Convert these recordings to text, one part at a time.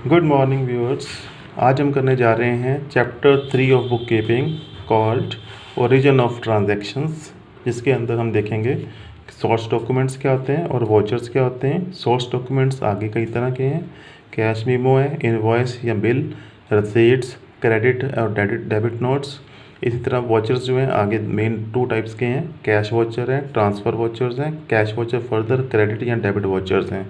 Good morning viewers. आज हम करने जा रहे हैं chapter 3 of book keeping called origin of transactions, जिसके अंदर हम देखेंगे सोर्स डॉक्यूमेंट्स क्या होते हैं और वॉचर्स क्या होते हैं। सोर्स डॉक्यूमेंट्स आगे कई तरह के हैं, कैश मीमो है, इनवॉइस या बिल, रसीट्स, क्रेडिट और डेबिट नोट्स। इसी तरह वॉचर्स जो हैं आगे मेन 2 टाइप्स के हैं, कैश वॉचर हैं, ट्रांसफ़र वॉचर्स हैं। कैश वॉचर फर्दर क्रेडिट या डेबिट वॉचर्स हैं।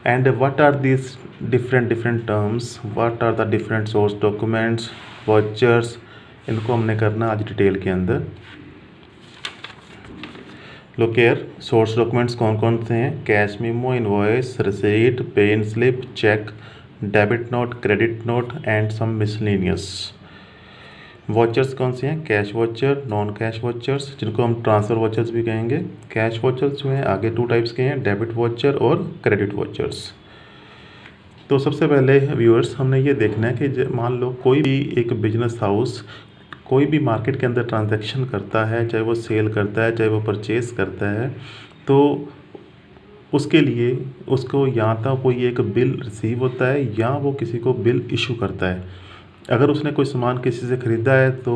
And what are these different terms, what are the different source documents, vouchers, इनको हमने करना आज डिटेल के अंदर। लुक हियर, सोर्स डॉक्यूमेंट्स कौन कौन से हैं? Cash memo, invoice, receipt, pay in slip, cheque, debit note, credit note and some miscellaneous. Vouchers कौन से हैं? Cash voucher, non cash vouchers, जिनको हम ट्रांसफ़र वॉचर्स भी कहेंगे। कैश वॉचर्स जो हैं आगे 2 टाइप्स के हैं, डेबिट वॉचर और क्रेडिट वॉचर्स। तो सबसे पहले व्यूअर्स हमने ये देखना है कि मान लो कोई भी एक बिजनेस हाउस कोई भी मार्केट के अंदर ट्रांजैक्शन करता है, चाहे वो सेल करता है चाहे वो परचेज़ करता है, तो उसके लिए उसको या तो कोई एक बिल रिसीव होता है या वो किसी को बिल इशू करता है। अगर उसने कोई सामान किसी से ख़रीदा है तो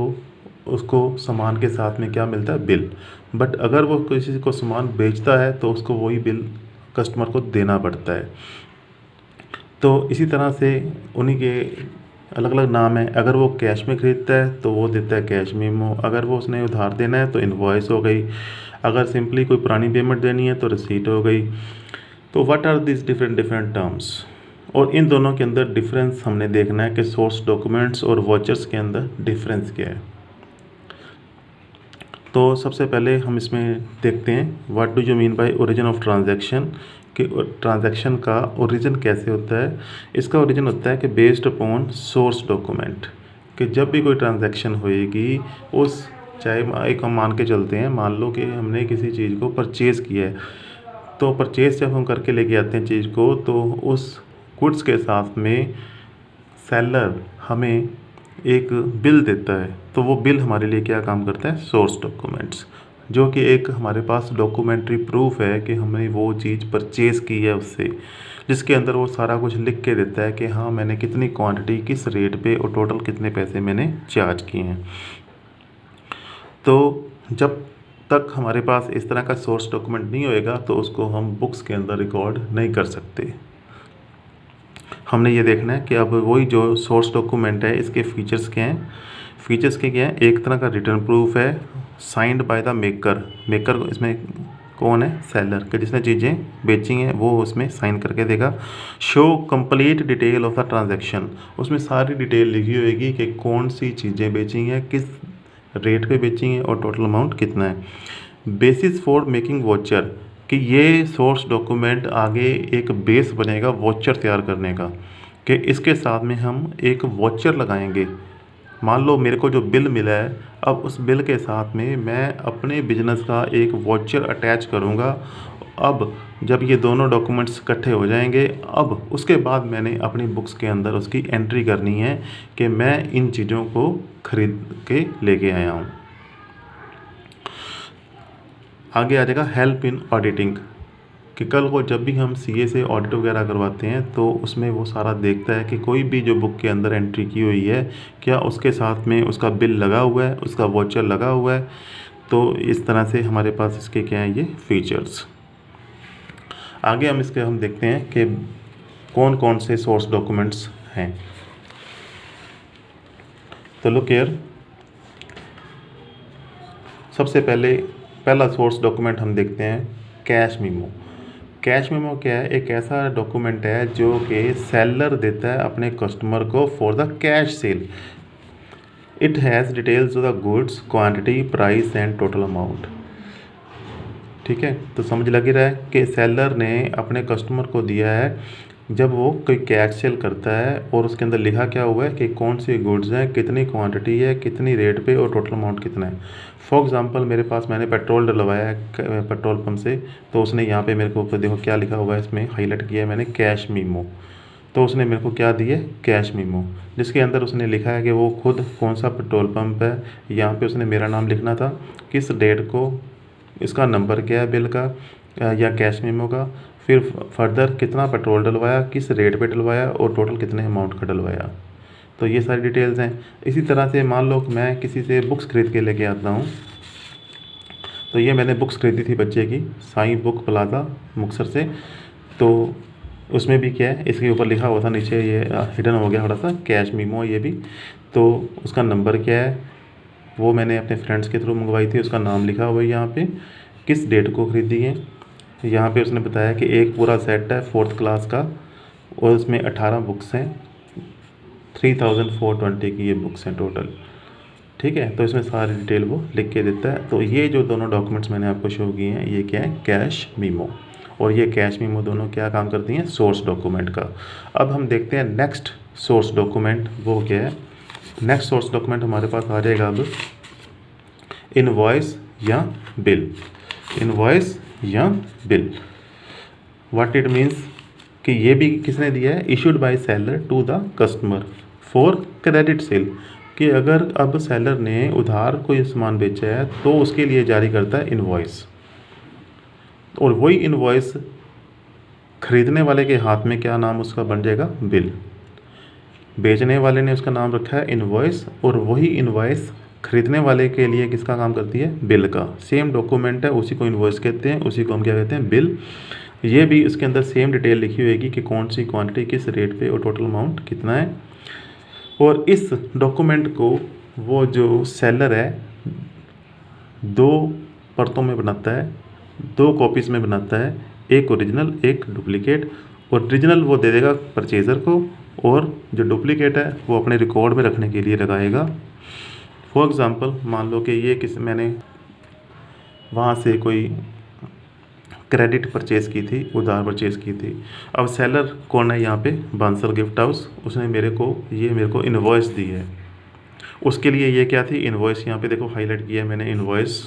उसको सामान के साथ में क्या मिलता है? बिल। बट अगर वो किसी को सामान बेचता है तो उसको वही बिल कस्टमर को देना पड़ता है। तो इसी तरह से उन्हीं के अलग अलग नाम हैं। अगर वो कैश में ख़रीदता है तो वो देता है कैश मीमो, अगर वो उसने उधार देना है तो इनवॉइस हो गई, अगर सिंपली कोई पुरानी पेमेंट देनी है तो रिसीट हो गई। तो what are this different terms, और इन दोनों के अंदर डिफरेंस हमने देखना है कि सोर्स डॉक्यूमेंट्स और वॉचर्स के अंदर डिफरेंस क्या है। तो सबसे पहले हम इसमें देखते हैं what do you mean by origin of transaction, कि ट्रांजैक्शन का ओरिजिन कैसे होता है। इसका ओरिजिन होता है कि बेस्ड अपॉन सोर्स डॉक्यूमेंट, कि जब भी कोई ट्रांजैक्शन होएगी उस चाहे एक हम मान के चलते हैं, मान लो कि हमने किसी चीज़ को परचेज़ किया है, तो परचेज़ जब हम करके लेके आते हैं चीज़ को, तो उस गुड्स के साथ में सेलर हमें एक बिल देता है। तो वो बिल हमारे लिए क्या काम करता है? सोर्स डॉक्यूमेंट्स, जो कि एक हमारे पास डॉक्यूमेंट्री प्रूफ है कि हमने वो चीज़ परचेज़ की है उससे, जिसके अंदर वो सारा कुछ लिख के देता है कि हाँ मैंने कितनी क्वांटिटी किस रेट पे और टोटल कितने पैसे मैंने चार्ज किए हैं। तो जब तक हमारे पास इस तरह का सोर्स डॉक्यूमेंट नहीं होएगा तो उसको हम बुक्स के अंदर रिकॉर्ड नहीं कर सकते। हमने ये देखना है कि अब वही जो सोर्स डॉक्यूमेंट है इसके फीचर्स क्या हैं। फीचर्स के क्या हैं? एक तरह का रिटर्न प्रूफ है, साइंड बाय द मेकर इसमें कौन है? सेलर, के जिसने चीज़ें बेची हैं वो उसमें साइन करके देगा। Show complete detail of the transaction, उसमें सारी डिटेल लिखी होगी कि कौन सी चीज़ें बेची हैं, किस रेट पे बेची हैं और टोटल अमाउंट कितना है। बेसिस फॉर मेकिंग वॉचर, कि ये सोर्स डॉक्यूमेंट आगे एक बेस बनेगा वॉचर तैयार करने का, कि इसके साथ में हम एक वॉचर लगाएंगे। मान लो मेरे को जो बिल मिला है, अब उस बिल के साथ में मैं अपने बिजनेस का एक वॉचर अटैच करूँगा। अब जब ये दोनों डॉक्यूमेंट्स इकट्ठे हो जाएंगे, अब उसके बाद मैंने अपनी बुक्स के अंदर उसकी एंट्री करनी है कि मैं इन चीज़ों को ख़रीद के लेके आया हूँ। आगे आ जाएगा हेल्प इन ऑडिटिंग, कि कल को जब भी हम सीए से ऑडिट वगैरह करवाते हैं तो उसमें वो सारा देखता है कि कोई भी जो बुक के अंदर एंट्री की हुई है क्या उसके साथ में उसका बिल लगा हुआ है, उसका वॉचर लगा हुआ है। तो इस तरह से हमारे पास इसके क्या हैं ये फीचर्स। आगे हम देखते हैं कि कौन कौन से सोर्स डॉक्यूमेंट्स हैं। तो लुक हियर, सबसे पहला सोर्स डॉक्यूमेंट हम देखते हैं कैश मीमो। कैश मेमो क्या है? एक ऐसा डॉक्यूमेंट है जो कि सेलर देता है अपने कस्टमर को for the cash cell. It has details of the goods, quantity, price and total amount. ठीक है, तो समझ लग ही रहा है कि सेलर ने अपने कस्टमर को दिया है जब वो कोई कैश सेल करता है, और उसके अंदर लिखा क्या हुआ है कि कौन सी गुड्स हैं, कितनी क्वांटिटी है, कितनी रेट पे और टोटल अमाउंट कितना है। फॉर एग्जांपल मेरे पास मैंने पेट्रोल डलवाया है पेट्रोल पंप से, तो उसने यहाँ पे मेरे को ऊपर देखो क्या लिखा हुआ है, इसमें हाईलाइट किया है मैंने कैश मीमो। तो उसने मेरे को क्या दिया? कैश मीमो, जिसके अंदर उसने लिखा है कि वो खुद कौन सा पेट्रोल पंप है। यहाँ पे उसने मेरा नाम लिखना था, किस डेट को, इसका नंबर क्या है बिल का या कैश मीमो का, फिर फर्दर कितना पेट्रोल डलवाया, किस रेट पे डलवाया और टोटल कितने अमाउंट का डलवाया। तो ये सारी डिटेल्स हैं। इसी तरह से मान लो कि मैं किसी से बुक्स खरीद के लेके आता हूँ, तो ये मैंने बुक्स खरीदी थी बच्चे की, साई बुक प्लाजा मुक्तसर से। तो उसमें भी क्या है, इसके ऊपर लिखा हुआ था, नीचे ये हिडन हो गया थोड़ा सा, कैश मीमो ये भी। तो उसका नंबर क्या है, वो मैंने अपने फ्रेंड्स के थ्रू मंगवाई थी, उसका नाम लिखा हुआ है यहाँ पे, किस डेट को ख़रीदी है। यहाँ पे उसने बताया कि एक पूरा सेट है 4th क्लास का और उसमें 18 बुक्स हैं, 3420 की ये बुक्स हैं टोटल। ठीक है, तो इसमें सारी डिटेल वो लिख के देता है। तो ये जो दोनों डॉक्यूमेंट्स मैंने आपको शो किए हैं, ये क्या है, कैश मीमो और ये कैश मीमो दोनों क्या काम करती हैं, सोर्स डॉक्यूमेंट का। अब हम देखते हैं नेक्स्ट सोर्स डॉक्यूमेंट वो क्या है। नेक्स्ट सोर्स डॉक्यूमेंट हमारे पास आ जाएगा अब इनवॉइस या बिल। इनवॉइस या बिल, व्हाट इट मीन्स कि ये भी किसने दिया है, issued by seller to the customer for credit sale, कि अगर अब सेलर ने उधार कोई सामान बेचा है तो उसके लिए जारी करता है इनवॉइस, और वही इनवॉइस खरीदने वाले के हाथ में क्या नाम उसका बन जाएगा, बिल। बेचने वाले ने उसका नाम रखा है इनवॉइस और वही इनवॉइस खरीदने वाले के लिए किसका काम करती है, बिल का। सेम डॉक्यूमेंट है, उसी को इनवॉइस कहते हैं, उसी को हम क्या कहते हैं, बिल। ये भी उसके अंदर सेम डिटेल लिखी होगी कि कौन सी क्वांटिटी किस रेट पे और टोटल अमाउंट कितना है। और इस डॉक्यूमेंट को वो जो सेलर है 2 परतों में बनाता है, 2 कॉपीज़ में बनाता है, एक ओरिजिनल एक डुप्लीकेट। ओरिजिनल वो दे देगा परचेज़र को और जो डुप्लीकेट है वो अपने रिकॉर्ड में रखने के लिए लगाएगा। फॉर एग्ज़ाम्पल मान लो कि ये मैंने वहाँ से कोई क्रेडिट परचेज़ की थी, उधार परचेज़ की थी। अब सेलर कौन है यहाँ पे, बांसल गिफ्ट हाउस, उसने मेरे को इनवॉइस दी है। उसके लिए ये क्या थी, इनवॉइस। यहाँ पे देखो हाईलाइट किया है मैंने इनवॉइस,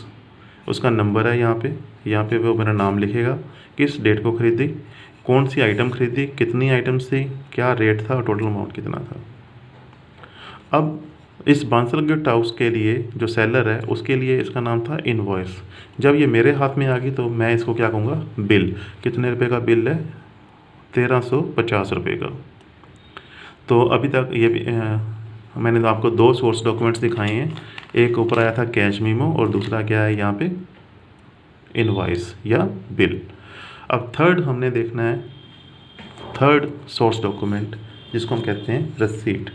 उसका नंबर है यहाँ पे वो मेरा नाम लिखेगा, किस डेट को ख़रीदी, कौन सी आइटम खरीदी, कितनी आइटम्स थी, क्या रेट था और टोटल अमाउंट कितना था। अब इस बांसल गिफ्ट हाउस के लिए जो सेलर है उसके लिए इसका नाम था इनवॉइस। जब ये मेरे हाथ में आ गई तो मैं इसको क्या कहूँगा, बिल। कितने रुपए का बिल है, 1350 रुपये का। तो अभी तक ये भी मैंने तो आपको 2 सोर्स डॉक्यूमेंट्स दिखाए हैं, एक ऊपर आया था कैश मीमो और दूसरा क्या है यहाँ पे, इनवॉइस या बिल। अब थर्ड हमने देखना है, थर्ड सोर्स डॉक्यूमेंट जिसको हम कहते हैं रसीट।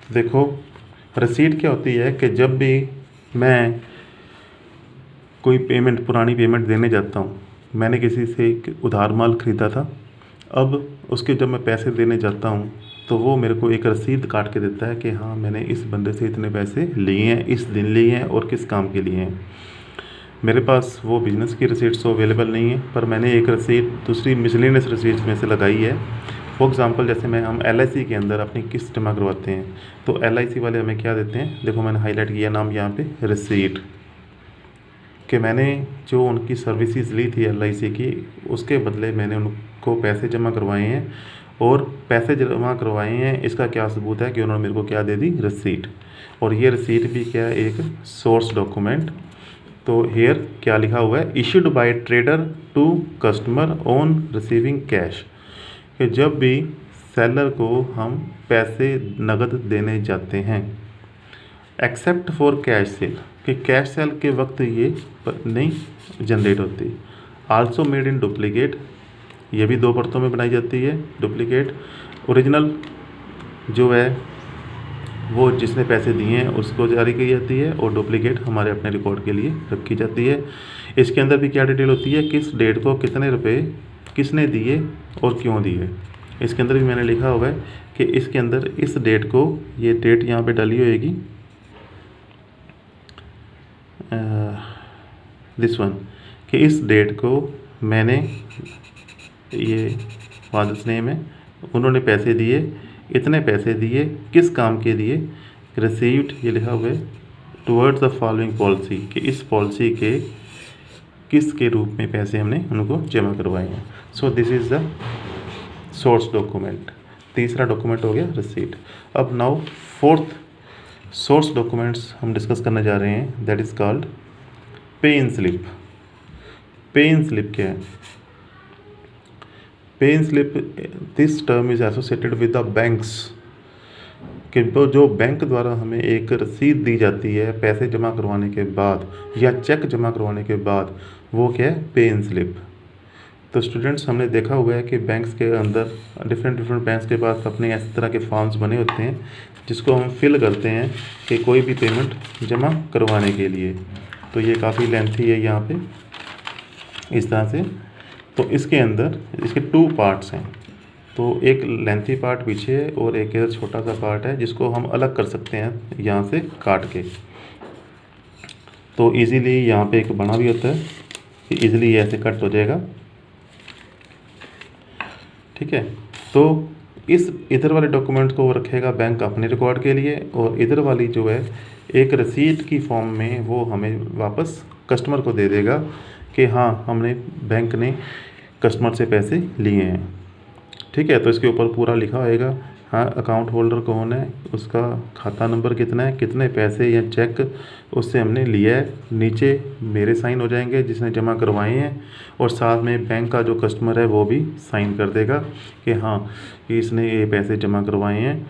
देखो रसीट क्या होती है कि जब भी मैं कोई पेमेंट, पुरानी पेमेंट देने जाता हूँ, मैंने किसी से उधार माल ख़रीदा था, अब उसके जब मैं पैसे देने जाता हूँ तो वो मेरे को एक रसीद काट के देता है कि हाँ मैंने इस बंदे से इतने पैसे लिए हैं, इस दिन लिए हैं और किस काम के लिए हैं। मेरे पास वो बिज़नेस की रसीट्स तो अवेलेबल नहीं है, पर मैंने एक रसीद दूसरी मिसलेनियस रसीट्स में से लगाई है। फॉर एग्ज़ाम्पल जैसे मैं LIC के अंदर अपनी किस्त जमा करवाते हैं तो LIC वाले हमें क्या देते हैं, देखो मैंने हाईलाइट किया नाम यहाँ पे, रसीट, कि मैंने जो उनकी सर्विसेज ली थी LIC की, उसके बदले मैंने उनको पैसे जमा करवाए हैं, और पैसे जमा करवाए हैं इसका क्या सबूत है कि उन्होंने मेरे को क्या दे दी, रसीट। और ये रसीट भी क्या है, एक सोर्स डॉक्यूमेंट। तो हेयर क्या लिखा हुआ है, issued by trader to customer on receiving cash, कि जब भी सेलर को हम पैसे नगद देने जाते हैं, एक्सेप्ट फॉर कैश सेल, कि कैश सेल के वक्त ये नहीं जनरेट होती। आल्सो मेड इन डुप्लीकेट, ये भी 2 परतों में बनाई जाती है, डुप्लीकेट। ओरिजिनल जो है वो जिसने पैसे दिए हैं उसको जारी की जाती है, और डुप्लीकेट हमारे अपने रिकॉर्ड के लिए रखी जाती है। इसके अंदर भी क्या डिटेल होती है, किस डेट को कितने रुपए किसने दिए और क्यों दिए। इसके अंदर भी मैंने लिखा हुआ है कि इसके अंदर इस डेट को, ये डेट यहाँ पे डाली होएगी, दिस वन, कि इस डेट को मैंने, ये फादर्स नेम है, उन्होंने पैसे दिए, इतने पैसे दिए, किस काम के दिए, रिसीव्ड ये लिखा हुआ है, टुवर्ड्स द फॉलोइंग पॉलिसी, कि इस पॉलिसी के किस के रूप में पैसे हमने उनको जमा करवाए हैं। So this is the source document. तीसरा डॉक्यूमेंट हो गया रिसीट। अब नाउ 4th सोर्स डॉक्यूमेंट्स हम डिस्कस करने जा रहे हैं, दैट इज़ कॉल्ड पे इन स्लिप। पे इन स्लिप क्या है? Pay in slip, this term is associated with the banks, कि तो जो बैंक द्वारा हमें एक रसीद दी जाती है पैसे जमा करवाने के बाद या चेक जमा करवाने के बाद, वो क्या है? Pay in slip. तो स्टूडेंट्स, हमने देखा हुआ है कि बैंक्स के अंदर डिफरेंट बैंक्स के पास अपने इस तरह के फॉर्म्स बने होते हैं जिसको हम फिल करते हैं कि कोई भी पेमेंट जमा करवाने के लिए। तो ये काफ़ी लेंथी है यहाँ पे इस तरह से। तो इसके अंदर इसके 2 पार्ट्स हैं। तो एक लेंथी पार्ट पीछे है और एक छोटा सा पार्ट है जिसको हम अलग कर सकते हैं यहाँ से काट के। तो इजीली यहाँ पे एक बना भी होता है कि इजीली ये ऐसे कट हो जाएगा। ठीक है, तो इस इधर वाले डॉक्यूमेंट को रखेगा बैंक अपने रिकॉर्ड के लिए, और इधर वाली जो है एक रसीद की फॉर्म में वो हमें वापस कस्टमर को दे देगा कि हाँ, हमने बैंक ने कस्टमर से पैसे लिए हैं। ठीक है, तो इसके ऊपर पूरा लिखा होएगा, हाँ, अकाउंट होल्डर कौन है, उसका खाता नंबर कितना है, कितने पैसे या चेक उससे हमने लिया है। नीचे मेरे साइन हो जाएंगे जिसने जमा करवाए हैं, और साथ में बैंक का जो कस्टमर है वो भी साइन कर देगा कि हाँ, कि इसने ये पैसे जमा करवाए हैं।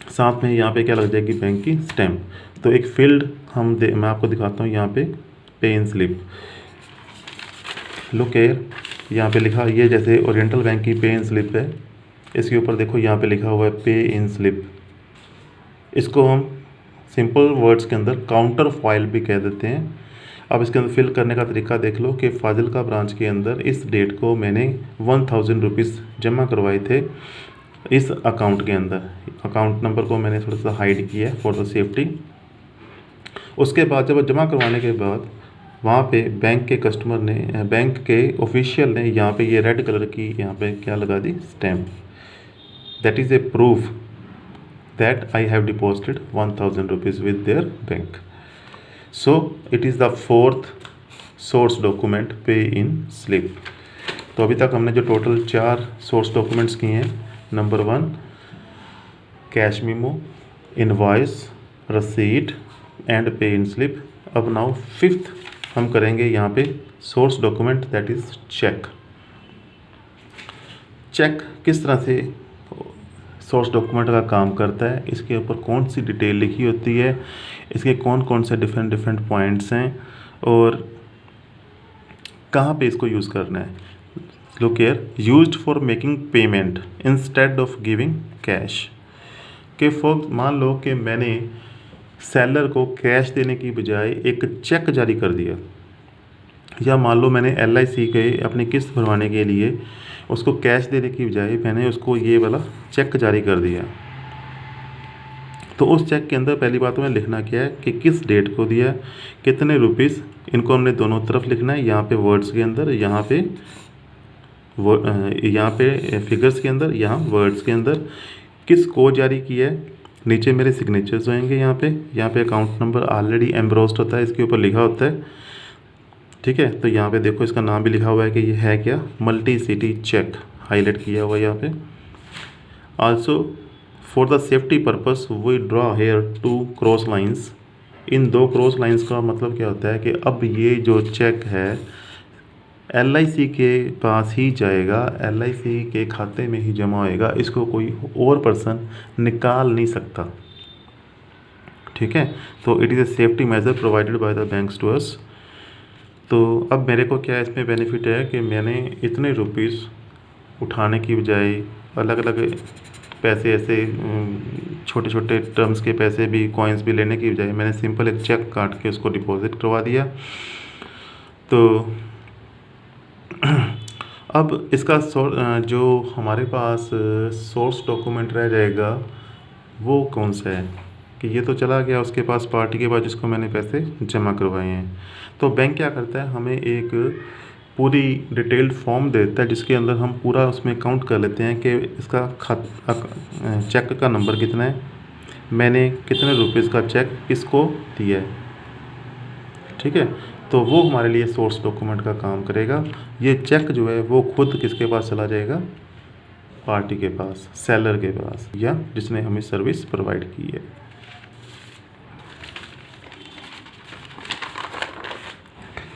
साथ में यहाँ पे क्या लग जाएगी? बैंक की स्टैम्प। तो एक फील्ड मैं आपको दिखाता हूँ यहाँ पे इन स्लिप। लुक हियर, यहाँ पे लिखा, ये जैसे ओरिएंटल बैंक की पे इन स्लिप है, इसके ऊपर देखो यहाँ पे लिखा हुआ है पे इन स्लिप। इसको हम सिंपल वर्ड्स के अंदर काउंटर फाइल भी कह देते हैं। अब इसके अंदर फिल करने का तरीका देख लो कि फाजिलका ब्रांच के अंदर इस डेट को मैंने 1000 रुपीज़ जमा करवाए थे इस अकाउंट के अंदर। अकाउंट नंबर को मैंने थोड़ा सा हाइड किया है फॉर द सेफ्टी। उसके बाद जब जमा करवाने के बाद वहाँ पे बैंक के कस्टमर ने, बैंक के ऑफिशियल ने यहाँ पे ये रेड कलर की यहाँ पे क्या लगा दी? Stamp. That is a proof that I have deposited 1000 rupees with their bank. So it is the 4th source document pay in slip. तो अभी तक हमने जो टोटल 4 सोर्स डॉक्यूमेंट्स किए हैं, number 1 cash memo, invoice, receipt and पे in slip. अब now 5th हम करेंगे यहाँ पे source document, that is cheque. Cheque किस तरह से सोर्स डॉक्यूमेंट का काम करता है, इसके ऊपर कौन सी डिटेल लिखी होती है, इसके कौन कौन से डिफरेंट पॉइंट्स हैं और कहाँ पे इसको यूज़ करना है। Look here, used for making payment instead of giving cash. कि फॉर मान लो कि मैंने सेलर को कैश देने की बजाय एक चेक जारी कर दिया, या मान लो मैंने LIC के अपनी किस्त भरवाने के लिए उसको कैश देने की बजाय मैंने उसको ये वाला चेक जारी कर दिया। तो उस चेक के अंदर पहली बात में लिखना क्या है कि किस डेट को दिया, कितने रुपीज़, इनको हमने दोनों तरफ लिखना है, यहाँ पे वर्ड्स के अंदर, यहाँ पे फिगर्स के अंदर, यहाँ वर्ड्स के अंदर, किस को जारी किया है। नीचे मेरे सिग्नेचर्स होंगे यहाँ पे अकाउंट नंबर ऑलरेडी एम्ब्रोस्ड होता है, इसके ऊपर लिखा होता है। ठीक है, तो यहाँ पे देखो इसका नाम भी लिखा हुआ है कि ये है क्या? मल्टी सिटी चेक, हाईलाइट किया हुआ है यहाँ पे। Also for the safety purpose we draw here 2 cross lines. इन 2 क्रॉस लाइंस का मतलब क्या होता है कि अब ये जो चेक है LIC के पास ही जाएगा, LIC के खाते में ही जमा होएगा, इसको कोई और पर्सन निकाल नहीं सकता। ठीक है, तो it is a safety measure provided by the banks to us. तो अब मेरे को क्या इसमें बेनिफिट है कि मैंने इतने रुपीज़ उठाने की बजाय अलग अलग पैसे, ऐसे छोटे छोटे टर्म्स के पैसे भी, कॉइन्स भी लेने की बजाय मैंने सिंपल एक चेक काट के उसको डिपॉजिट करवा दिया। तो अब इसका जो हमारे पास सोर्स डॉक्यूमेंट रह जाएगा वो कौन सा है कि ये तो चला गया उसके पास, पार्टी के पास, जिसको मैंने पैसे जमा करवाए हैं। तो बैंक क्या करता है, हमें एक पूरी डिटेल्ड फॉर्म देता है जिसके अंदर हम पूरा उसमें काउंट कर लेते हैं कि इसका चेक का नंबर कितना है, मैंने कितने रुपीज़ का चेक किसको दिया है। ठीक है, तो वो हमारे लिए सोर्स डॉक्यूमेंट का काम करेगा। ये चेक जो है वो खुद किसके पास चला जाएगा? पार्टी के पास, सेलर के पास, या जिसने हमें सर्विस प्रोवाइड की है।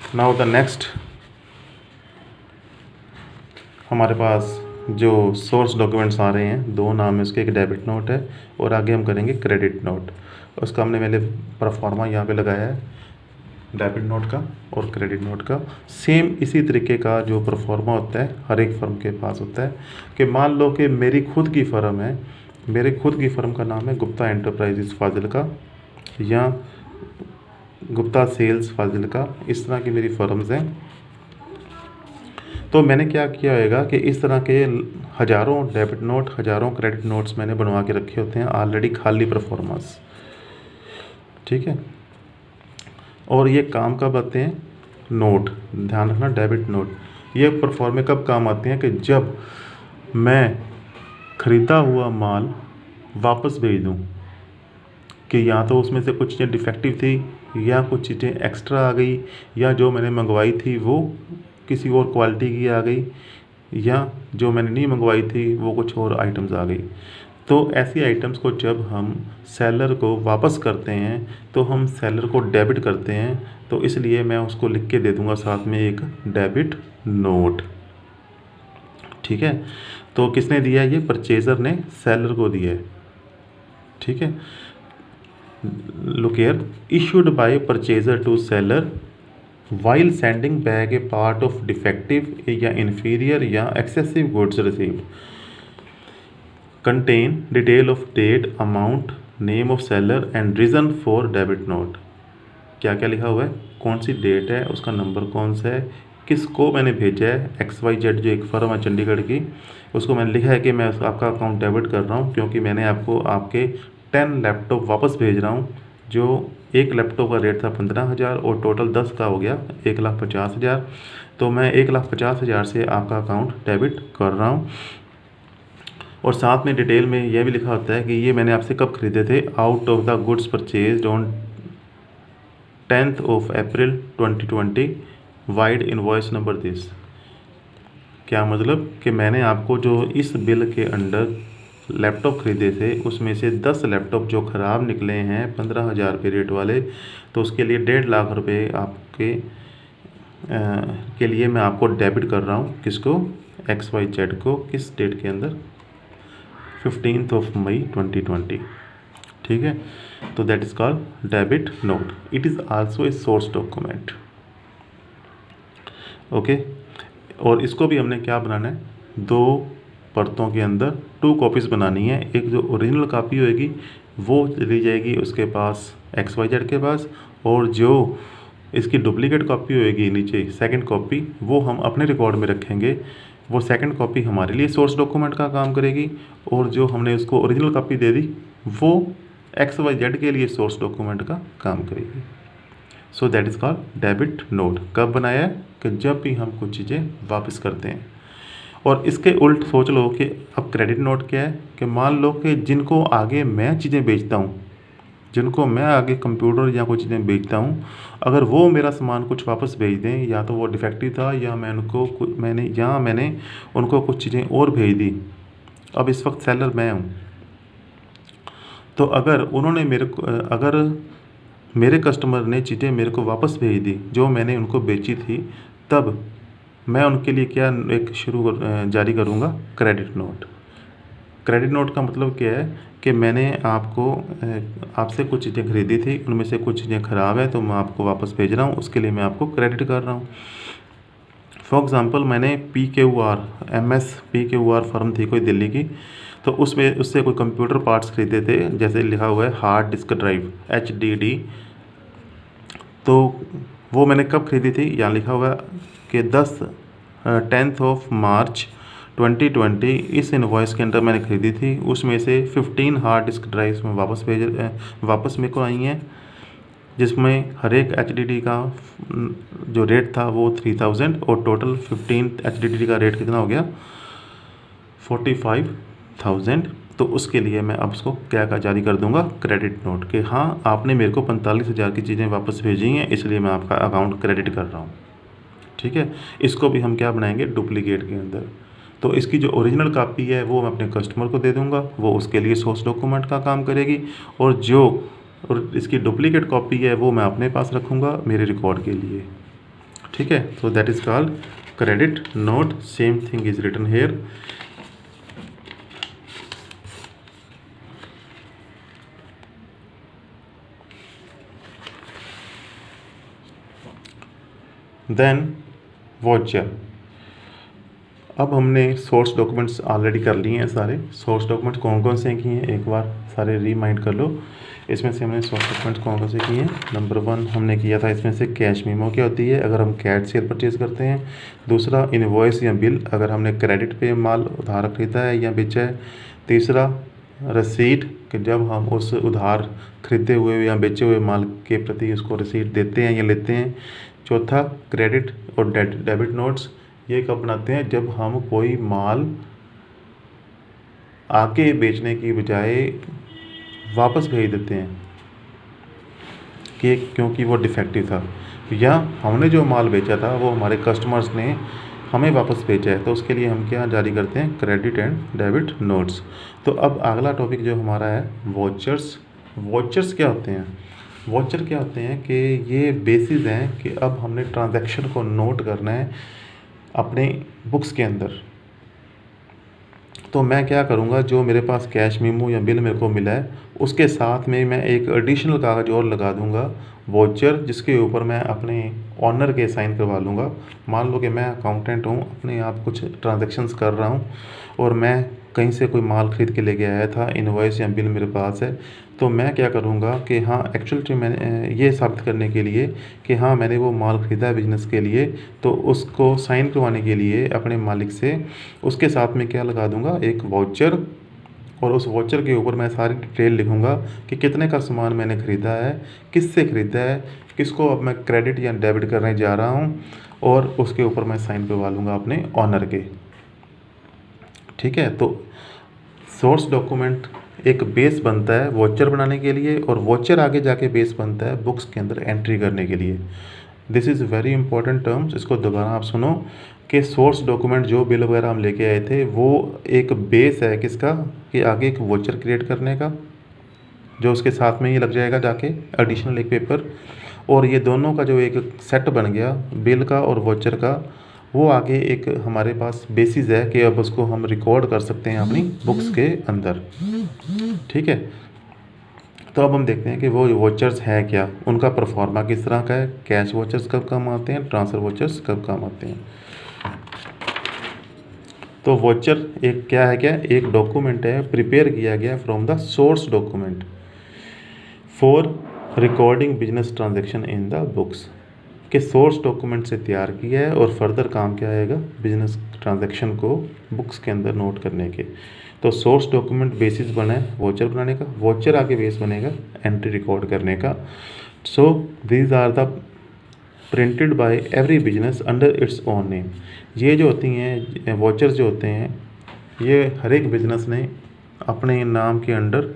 नाउ द नेक्स्ट हमारे पास जो सोर्स डॉक्यूमेंट्स आ रहे हैं, दो नाम है उसके, एक डेबिट नोट है और आगे हम करेंगे क्रेडिट नोट। उसका हमने पहले प्रोफार्मा यहाँ पे लगाया है, डेबिट नोट का और क्रेडिट नोट का। सेम इसी तरीके का जो प्रोफार्मा होता है हर एक फर्म के पास होता है कि मान लो कि मेरी खुद की फ़र्म है, मेरे खुद की फ़र्म का नाम है गुप्ता एंटरप्राइजेस फाजिलका या गुप्ता सेल्स फाजिलका, इस तरह की मेरी फर्म्स हैं। तो मैंने क्या किया होगा कि इस तरह के हज़ारों डेबिट नोट, हज़ारों क्रेडिट नोट्स मैंने बनवा के रखे होते हैं ऑलरेडी, खाली परफॉर्मेंस, ठीक है। और ये काम कब आते हैं? नोट, ध्यान रखना, डेबिट नोट ये परफॉर्मे कब काम आते हैं कि जब मैं ख़रीदा हुआ माल वापस भेज दूँ, कि या तो उसमें से कुछ चीज़ें डिफेक्टिव थी या कुछ चीज़ें एक्स्ट्रा आ गई, या जो मैंने मंगवाई थी वो किसी और क्वालिटी की आ गई, या जो मैंने नहीं मंगवाई थी वो कुछ और आइटम्स आ गई। तो ऐसी आइटम्स को जब हम सेलर को वापस करते हैं तो हम सेलर को डेबिट करते हैं, तो इसलिए मैं उसको लिख के दे दूंगा साथ में एक डेबिट नोट, ठीक है। तो किसने दिया है? ये परचेज़र ने सेलर को दिया है, ठीक है। Look here, issued by purchaser to seller while sending back a part of defective या inferior या excessive goods received, contain detail of date, amount, name of seller and reason for debit note। क्या क्या लिखा हुआ है, कौन सी date है, उसका नंबर कौन सा है, किसको मैंने भेजा है, XYZ जो एक फ़र्म है चंडीगढ़ की, उसको मैंने लिखा है कि मैं आपका अकाउंट डेबिट कर रहा हूँ क्योंकि मैंने आपको आपके 10 लैपटॉप वापस भेज रहा हूँ। जो एक लैपटॉप का रेट था 15,000 और टोटल 10 का हो गया 1,50,000, तो मैं 1,50,000 से आपका अकाउंट डेबिट कर रहा हूँ। और साथ में डिटेल में यह भी लिखा होता है कि ये मैंने आपसे कब ख़रीदे थे, out of the goods purchase on 10th of April 2020, wide invoice number this. क्या मतलब कि मैंने आपको जो इस बिल के अंडर लैपटॉप ख़रीदे थे उसमें से 10 लैपटॉप जो ख़राब निकले हैं 15,000 रुपये रेट वाले, तो उसके लिए 1.5 लाख रुपए आपके के लिए मैं आपको डेबिट कर रहा हूँ। किसको? XYZ को। किस डेट के अंदर? 15th of May 2020, ठीक है। तो that is called debit note. It is also a source document, okay. और इसको भी हमने क्या बनाना है, 2 परतों के अंदर 2 कॉपीज़ बनानी है। एक जो ओरिजिनल कॉपी होएगी वो चली जाएगी उसके पास XYZ के पास, और जो इसकी डुप्लीकेट कॉपी होएगी नीचे सेकंड कॉपी, वो हम अपने रिकॉर्ड में रखेंगे। वो सेकंड कॉपी हमारे लिए सोर्स डॉक्यूमेंट का काम करेगी, और जो हमने उसको ओरिजिनल कॉपी दे दी वो XYZ के लिए सोर्स डॉक्यूमेंट का काम करेगी। So that is called debit note. कब बनाया है? कि जब भी हम कुछ चीज़ें वापस करते हैं। और इसके उल्ट सोच लो कि अब क्रेडिट नोट क्या है, कि मान लो कि जिनको आगे मैं चीज़ें बेचता हूँ, जिनको मैं आगे कंप्यूटर या कोई चीज़ें बेचता हूँ, अगर वो मेरा सामान कुछ वापस भेज दें, या तो वो डिफेक्टिव था या मैंने उनको कुछ चीज़ें और भेज दी, अब इस वक्त सेलर मैं हूँ, तो अगर उन्होंने अगर मेरे कस्टमर ने चीज़ें मेरे को वापस भेज दी जो मैंने उनको बेची थी, तब मैं उनके लिए क्या एक जारी करूँगा, क्रेडिट नोट। क्रेडिट नोट का मतलब क्या है कि मैंने आपसे कुछ चीज़ें खरीदी थी, उनमें से कुछ चीज़ें ख़राब है तो मैं आपको वापस भेज रहा हूँ, उसके लिए मैं आपको क्रेडिट कर रहा हूँ। फॉर एग्ज़ाम्पल, मैंने PQR फर्म थी कोई दिल्ली की, तो उससे कोई कंप्यूटर पार्ट्स खरीदे थे, जैसे लिखा हुआ है हार्ड डिस्क ड्राइव HDD, तो वो मैंने कब खरीदी थी, यहाँ लिखा हुआ कि 10th of March 2020 इस इनवॉइस के अंदर मैंने ख़रीदी थी। उसमें से 15 हार्ड डिस्क ड्राइव्स में वापस मेरे को आई हैं, जिसमें हर एक HDD का जो रेट था वो 3000 और टोटल 15 HDD का रेट कितना हो गया, 45,000। तो उसके लिए मैं अब उसको क्या जारी कर दूंगा, क्रेडिट नोट, कि हाँ आपने मेरे को 45,000 की चीज़ें वापस भेजी हैं, इसलिए मैं आपका अकाउंट क्रेडिट कर रहा हूँ, ठीक है। इसको भी हम क्या बनाएंगे, डुप्लीकेट के अंदर। तो इसकी जो ओरिजिनल कॉपी है वो मैं अपने कस्टमर को दे दूंगा, वो उसके लिए सोर्स डॉक्यूमेंट का काम करेगी, और इसकी डुप्लीकेट कॉपी है वो मैं अपने पास रखूँगा मेरे रिकॉर्ड के लिए। ठीक है, so that is called credit note. Same thing is written here. Then voucher. अब हमने सोर्स डॉक्यूमेंट्स ऑलरेडी कर लिए हैं सारे। सोर्स डॉक्यूमेंट्स कौन कौन से किए हैं एक बार सारे रिमाइंड कर लो। इसमें से हमने सोर्स डॉक्यूमेंट्स कौन कौन से किए हैं। नंबर 1 हमने किया था इसमें से कैश मीमो क्या होती है अगर हम कैश सेल परचेज करते हैं। दूसरा इनवॉइस या बिल अगर हमने क्रेडिट पे माल उधार खरीदा है या बेचा है। तीसरा रसीद कि जब हम उस उधार खरीदे हुए या बेचे हुए माल के प्रति उसको रसीद देते हैं या लेते हैं। चौथा क्रेडिट और डेबिट नोट्स ये कब बनाते हैं जब हम कोई माल आगे बेचने की बजाय वापस भेज देते हैं कि क्योंकि वो डिफेक्टिव था या हमने जो माल बेचा था वो हमारे कस्टमर्स ने हमें वापस भेजा है तो उसके लिए हम क्या जारी करते हैं क्रेडिट एंड डेबिट नोट्स। तो अब अगला टॉपिक जो हमारा है वॉचर्स। वॉचर्स क्या होते हैं। वॉचर क्या होते हैं कि ये बेसिस हैं कि अब हमने ट्रांजैक्शन को नोट करना है अपने बुक्स के अंदर। तो मैं क्या करूँगा जो मेरे पास कैश मीमो या बिल मेरे को मिला है उसके साथ में मैं एक एडिशनल कागज़ और लगा दूँगा वॉचर जिसके ऊपर मैं अपने ऑनर के साइन करवा लूँगा। मान लो कि मैं अकाउंटेंट हूँ अपने आप कुछ ट्रांजैक्शंस कर रहा हूँ और मैं कहीं से कोई माल ख़रीद के लेके आया था इनवॉइस या बिल मेरे पास है। तो मैं क्या करूँगा कि हाँ एक्चुअली मैंने ये साबित करने के लिए कि हाँ मैंने वो माल ख़रीदा है बिज़नेस के लिए तो उसको साइन करवाने के लिए अपने मालिक से उसके साथ में क्या लगा दूँगा एक वाउचर। और उस वाउचर के ऊपर मैं सारी डिटेल लिखूँगा कि कितने का सामान मैंने ख़रीदा है किससे ख़रीदा है किसको अब मैं क्रेडिट या डेबिट करने जा रहा हूँ और उसके ऊपर मैं साइन करवा लूँगा अपने ऑनर के। ठीक है, तो सोर्स डॉक्यूमेंट एक बेस बनता है वॉचर बनाने के लिए और वॉचर आगे जाके बेस बनता है बुक्स के अंदर एंट्री करने के लिए। This is very important terms. इसको दोबारा आप सुनो कि सोर्स डॉक्यूमेंट जो बिल वगैरह हम लेके आए थे वो एक बेस है किसका कि आगे एक वॉचर क्रिएट करने का जो उसके साथ में ही लग जाएगा जाके एडिशनल एक पेपर। और ये दोनों का जो एक सेट बन गया बिल का और वॉचर का वो आगे एक हमारे पास बेसिस है कि अब उसको हम रिकॉर्ड कर सकते हैं अपनी बुक्स के अंदर। ठीक है, तो अब हम देखते हैं कि वो वॉचर्स है क्या उनका परफॉर्मा किस तरह का है। कैश वॉचर्स कब काम आते हैं ट्रांसफ़र वॉचर्स कब काम आते हैं। तो वॉचर एक क्या है क्या एक डॉक्यूमेंट है प्रिपेयर किया गया from the source document for recording business transaction in the books के सोर्स डॉक्यूमेंट से तैयार किया है और फर्दर काम क्या आएगा बिजनेस ट्रांजैक्शन को बुक्स के अंदर नोट करने के। तो सोर्स डॉक्यूमेंट बेसिस बना है वॉचर बनाने का वॉचर आगे बेस बनेगा एंट्री रिकॉर्ड करने का। So these are the printed by every business under its own name. ये जो होती हैं वॉचर्स जो होते हैं ये हर एक बिजनेस ने अपने नाम के अंडर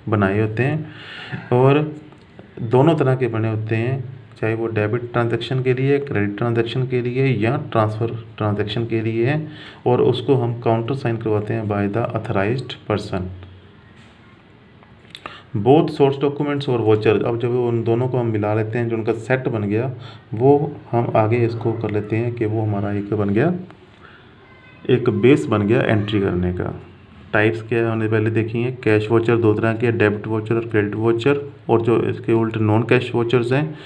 बनाए होते हैं और दोनों तरह के बने होते हैं चाहे वो डेबिट ट्रांजैक्शन के लिए क्रेडिट ट्रांजैक्शन के लिए या ट्रांसफ़र ट्रांजैक्शन के लिए है और उसको हम काउंटर साइन करवाते हैं by the authorised person. Both source documents और वॉचर अब जब उन दोनों को हम मिला लेते हैं जो उनका सेट बन गया वो हम आगे इसको कर लेते हैं कि वो हमारा एक बन गया एक बेस बन गया एंट्री करने का। टाइप्स क्या है हमने पहले देखी हैं कैश वॉचर दो तरह के डेबिट वॉचर और क्रेडिट वॉचर और जो इसके उल्ट नॉन कैश वॉचर्स हैं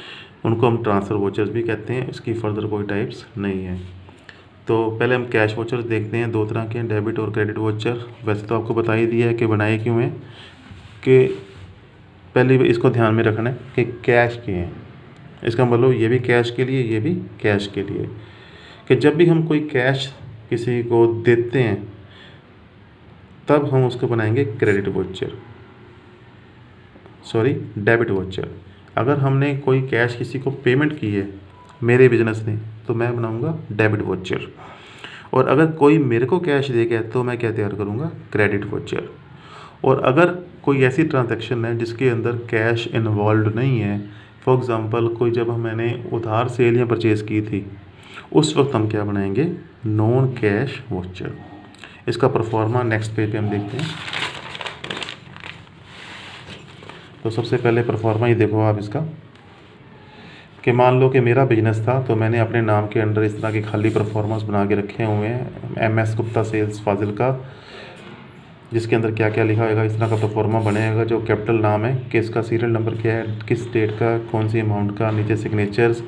उनको हम ट्रांसफ़र वॉचर्स भी कहते हैं। इसकी फर्दर कोई टाइप्स नहीं है। तो पहले हम कैश वॉचर्स देखते हैं दो तरह के हैं डेबिट और क्रेडिट वॉचर। वैसे तो आपको बता ही दिया है कि बनाए क्यों हैं कि पहले इसको ध्यान में रखना है कि कैश के हैं इसका मतलब ये भी कैश के लिए ये भी कैश के लिए कि जब भी हम कोई कैश किसी को देते हैं तब हम उसको बनाएंगे क्रेडिट वॉचर डेबिट वॉचर। अगर हमने कोई कैश किसी को पेमेंट की है मेरे बिजनेस ने तो मैं बनाऊंगा डेबिट वॉचर और अगर कोई मेरे को कैश दे गया तो मैं क्या तैयार करूंगा क्रेडिट वॉचर। और अगर कोई ऐसी ट्रांजैक्शन है जिसके अंदर कैश इन्वॉल्व नहीं है फॉर एग्ज़ाम्पल कोई जब मैंने उधार सेल या परचेज़ की थी उस वक्त हम क्या बनाएंगे नॉन कैश वॉचर। इसका परफॉर्मा नेक्स्ट पेज पे हम देखते हैं। तो सबसे पहले परफॉर्मा ही देखो आप इसका कि मान लो कि मेरा बिजनेस था, तो मैंने अपने नाम के अंडर इस तरह के खाली परफॉर्मेंस बना के रखे हुए हैं, MS गुप्ता सेल्स फाजिल्का, जिसके अंदर क्या क्या लिखा होगा, इस तरह का परफॉर्मा बनेगा, जो कैपिटल नाम है, कि इसका सीरियल नंबर क्या है, किस डेट का, कौन सी अमाउंट का, नीचे सिग्नेचर्स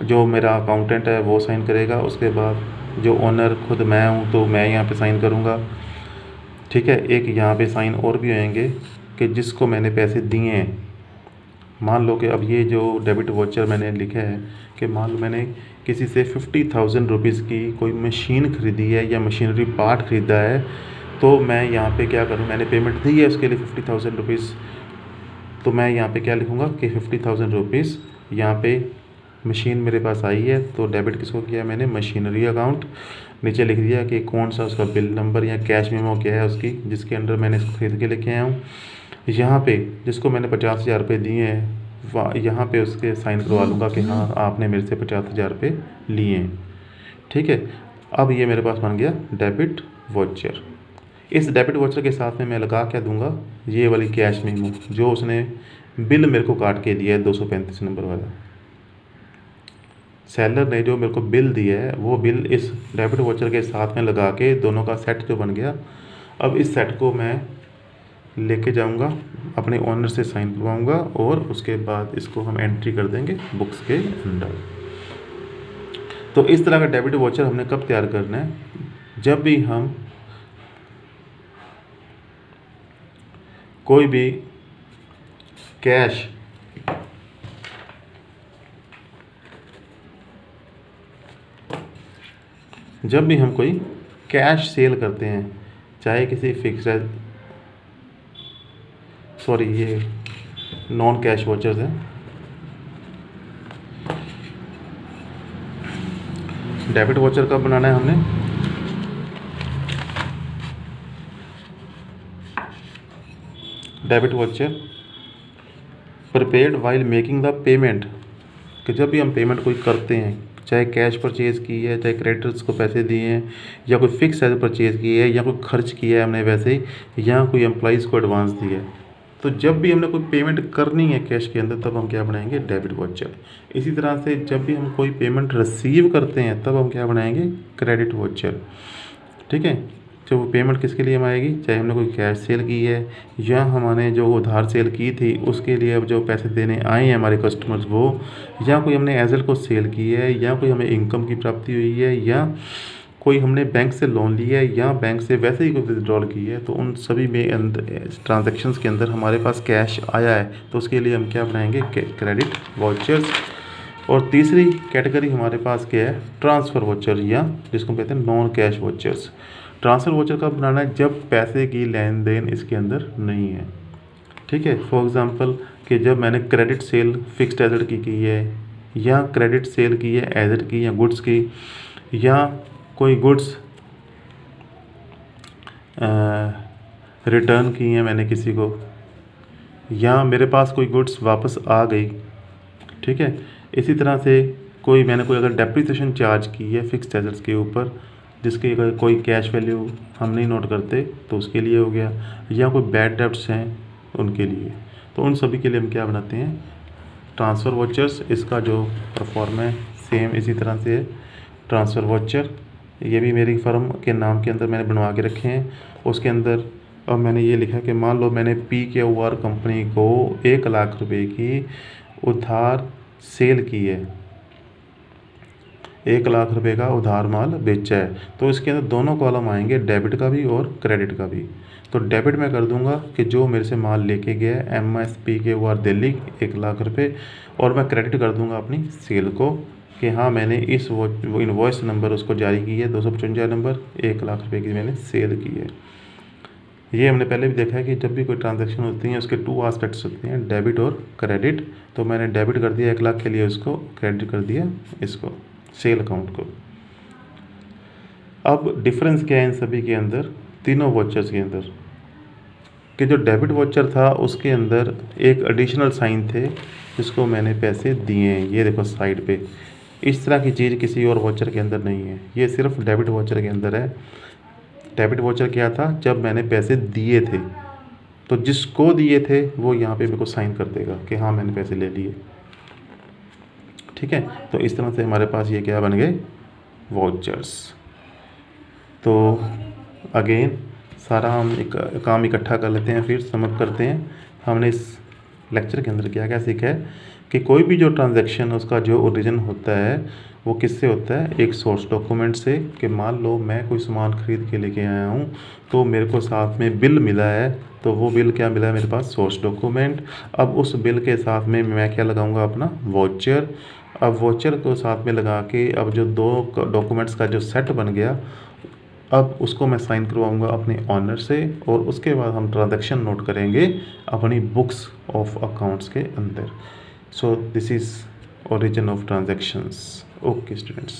जो मेरा अकाउंटेंट है वो साइन करेगा, उसके बाद जो ओनर खुद मैं हूँ तो मैं यहाँ पे साइन करूँगा। ठीक है, एक यहाँ पे साइन और भी होंगे कि जिसको मैंने पैसे दिए हैं। मान लो कि अब ये जो डेबिट वाउचर मैंने लिखा है कि मान लो मैंने किसी से 50,000 रुपीज़ की कोई मशीन ख़रीदी है या मशीनरी पार्ट ख़रीदा है, तो मैं यहाँ पे क्या करूँ, मैंने पेमेंट दी है उसके लिए 50,000 रुपीज़, तो मैं यहाँ पे क्या लिखूँगा कि 50,000 रुपीज़ यहाँ पे मशीन मेरे पास आई है, तो डेबिट किसको किया मैंने, मशीनरी अकाउंट। नीचे लिख दिया कि कौन सा उसका बिल नंबर या कैश मेमो क्या है उसकी, जिसके अंडर मैंने इसको ख़रीद के लेके आया हूँ। यहाँ पे जिसको मैंने 50,000 रुपये दिए हैं, यहाँ पे उसके साइन करवा लूँगा कि हाँ आपने मेरे से 50,000 रुपये लिए हैं। ठीक है, अब ये मेरे पास बन गया डेबिट वाउचर। इस डेबिट वाउचर के साथ में मैं लगा क्या दूंगा, ये वाली कैश मेमो जो उसने बिल मेरे को काट के दिया है 235 नंबर वाला। सेलर ने जो मेरे को बिल दिया है वो बिल इस डेबिट वाउचर के साथ में लगा के दोनों का सेट जो बन गया। अब इस सेट को मैं लेके जाऊंगा, अपने ओनर से साइन करवाऊंगा और उसके बाद इसको हम एंट्री कर देंगे बुक्स के अंदर। तो इस तरह का डेबिट वाउचर हमने कब तैयार करना है, जब भी हम कोई भी कैश सेल करते हैं, चाहे किसी फिक्स्ड, सॉरी ये नॉन कैश वाउचर्स हैं। डेबिट वाउचर कब बनाना है हमने, debit voucher prepared while making the payment, कि जब भी हम पेमेंट कोई करते हैं, चाहे कैश परचेज़ की है, चाहे क्रेडिटर्स को पैसे दिए हैं, या कोई फिक्स एज परचेज़ की है, या कोई खर्च किया है हमने वैसे ही, या कोई एम्प्लॉइज़ को एडवांस दिया है, तो जब भी हमने कोई पेमेंट करनी है कैश के अंदर तब हम क्या बनाएंगे, डेबिट वाउचर। इसी तरह से जब भी हम कोई पेमेंट रिसीव करते हैं तब हम क्या बनाएंगे, क्रेडिट वाउचर। ठीक है, जो वो पेमेंट किसके लिए हम आएगी, चाहे हमने कोई कैश सेल की है या हमने जो उधार सेल की थी उसके लिए अब जो पैसे देने आए हैं हमारे कस्टमर्स वो, या कोई हमने एजेंट को सेल की है, या कोई हमें इनकम की प्राप्ति हुई है, या कोई हमने बैंक से लोन लिया है, या बैंक से वैसे ही कोई विड्रॉल की है, तो उन सभी में अंदर ट्रांजेक्शन्स के अंदर हमारे पास कैश आया है, तो उसके लिए हम क्या बनाएंगे, क्रेडिट वाउचर्स। और तीसरी कैटेगरी हमारे पास क्या है, ट्रांसफ़र वाउचर, या जिसको कहते हैं non cash vouchers. Transfer voucher कब बनाना है, जब पैसे की लेन देन इसके अंदर नहीं है। ठीक है, फॉर एग्ज़ाम्पल कि जब मैंने क्रेडिट सेल फिक्स्ड एसेट की है, या क्रेडिट सेल की है एसेट की या गुड्स की, या कोई गुड्स रिटर्न की हैं मैंने किसी को, या मेरे पास कोई गुड्स वापस आ गई। ठीक है, इसी तरह से मैंने कोई अगर डेप्रिसिएशन चार्ज की है फिक्स्ड एसेट्स के ऊपर, जिसकी अगर कोई कैश वैल्यू हम नहीं नोट करते तो उसके लिए हो गया, या कोई बैड डेब्ट्स हैं उनके लिए, तो उन सभी के लिए हम क्या बनाते हैं, ट्रांसफ़र वाउचर्स। इसका जो परफॉर्म है सेम इसी तरह से है, ट्रांसफ़र वाउचर। ये भी मेरी फर्म के नाम के अंदर मैंने बनवा के रखे हैं। उसके अंदर अब मैंने ये लिखा कि मान लो मैंने PQR कंपनी को 1 लाख रुपए की उधार सेल की है, 1 लाख रुपए का उधार माल बेचा है, तो इसके अंदर दोनों कॉलम आएंगे, डेबिट का भी और क्रेडिट का भी। तो डेबिट में कर दूंगा कि जो मेरे से माल लेके गया है MS PQR दिल्ली 1 लाख रुपए, और मैं क्रेडिट कर दूंगा अपनी सेल को कि हाँ मैंने इस वो इन्वॉइस नंबर उसको जारी की है 255 नंबर, 1 लाख रुपए की मैंने सेल की है। ये हमने पहले भी देखा है कि जब भी कोई ट्रांजैक्शन होती है उसके 2 एस्पेक्ट्स होते हैं, डेबिट और क्रेडिट। तो मैंने डेबिट कर दिया 1 लाख के लिए उसको, क्रेडिट कर दिया इसको, सेल अकाउंट को। अब डिफरेंस क्या है इन सभी के अंदर, तीनों वाउचर्स के अंदर, कि जो डेबिट वाउचर था उसके अंदर एक एडिशनल साइन थे जिसको मैंने पैसे दिए हैं, ये देखो साइड पे। इस तरह की चीज़ किसी और वाउचर के अंदर नहीं है, ये सिर्फ डेबिट वाउचर के अंदर है। डेबिट वाउचर क्या था, जब मैंने पैसे दिए थे तो जिसको दिए थे वो यहाँ पे मेरे को साइन कर देगा कि हाँ मैंने पैसे ले लिए। ठीक है। तो इस तरह से हमारे पास ये क्या बन गए, वाउचर्स। तो अगेन सारा हम एक काम इकट्ठा कर लेते हैं, फिर समझ करते हैं। हमने इस लेक्चर के अंदर क्या क्या सीखा है कि कोई भी जो ट्रांजैक्शन है उसका जो ओरिजिन होता है वो किससे होता है, एक सोर्स डॉक्यूमेंट से। कि मान लो मैं कोई सामान खरीद के लेके आया हूँ, तो मेरे को साथ में बिल मिला है, तो वो बिल क्या मिला है मेरे पास, सोर्स डॉक्यूमेंट। अब उस बिल के साथ में मैं क्या लगाऊंगा, अपना वाउचर। अब वाउचर को साथ में लगा के अब जो दो डॉक्यूमेंट्स का जो सेट बन गया, अब उसको मैं साइन करवाऊंगा अपने ऑनर से, और उसके बाद हम ट्रांजैक्शन नोट करेंगे अपनी बुक्स ऑफ अकाउंट्स के अंदर। So this is origin of transactions. Okay students.